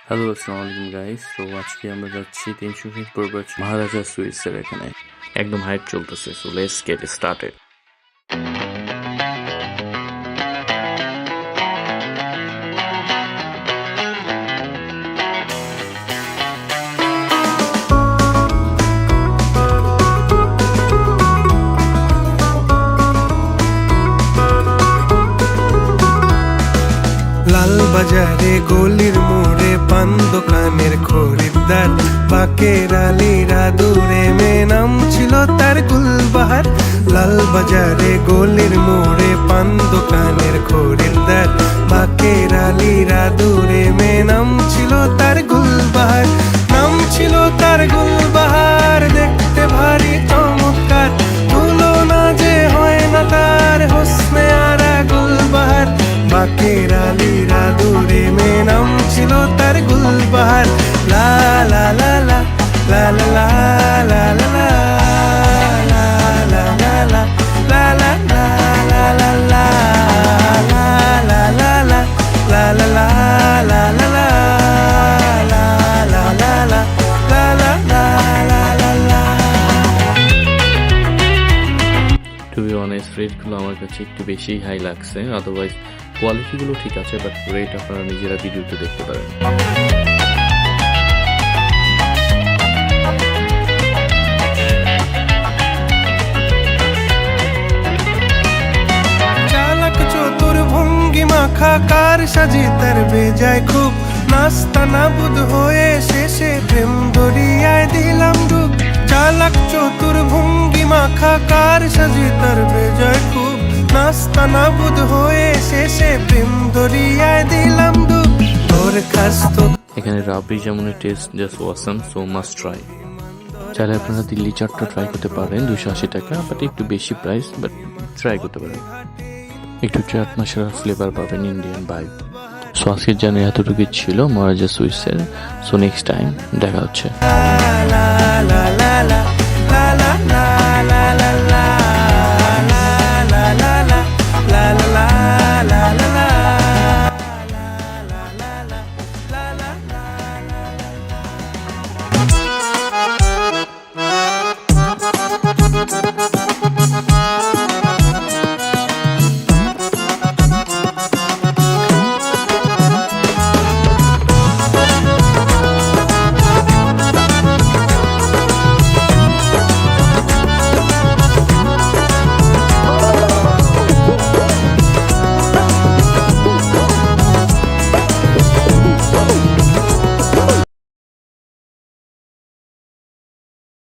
Hello, আসসালামু আলাইকুম guys. তো আজকে আমরা যাচ্ছি 300 ফিট পূর্ব মহারাজা সুইটসের এখানে একদম হাইট চলতেছে। So let's get started. লালবাজারে গলির মোড়ে পান দোকানের খরিদ্দার বাকের আলীরা দূরে নাম ছিল তার গুলবাহার। লালবাজারে গলির মোড়ে পান দোকানের খরিদ্দার বাকের আলীরা দূরে নাম ছিল তার গুলবাহার। নাম ছিল তার গুলবাহার, দেখতে ভারী চমৎকার, তুলনা যে হয় না তার হোসনে আরা গুলবাহার। বাকের আলীরা দূরে নাম ছিল তার গুলবাহার। লা লা লা লা লা লা লা লা লা টু বি অনেস্ট, রেটগুলো আমার কাছে একটু বেশি হাই লাগছে। আদারওয়াইজ কোয়ালিটিগুলো ঠিক আছে, বাট রেট আপনারা নিজেরা ভিডিওতে দেখতে পারেন। চালাক চতুর ভঙ্গিমা খাকার সাজি তার বেজায় খুব, নাস্তা নাবুদ হয়ে শেষে প্রেম দরিয়ায় দিলাম ডুব। চালাক চতুর ভঙ্গিমা খাকার সাজি তার বেজায় খুব, নাস্তা নাবুদ হয়ে শেষে প্রেম দরিয়ায় দিলাম ডুব। দরখাস্ত এখানে রাবড়ি জামুনের taste just awesome, so must try. চাইলে আপনারা দিল্লি চাটটা ট্রাই করতে পারেন, 280 টাকা, বাট একটু বেশি প্রাইস, বাট ট্রাই করতে পারেন। একটু চাট মশলার ফ্লেভার পাবেন, ইন্ডিয়ান ভাইব। সো আজকের জানি এতটুকুই ছিল মহারাজা সুইটসের। সো নেক্সট টাইম দেখা হচ্ছে। লা লা লা লা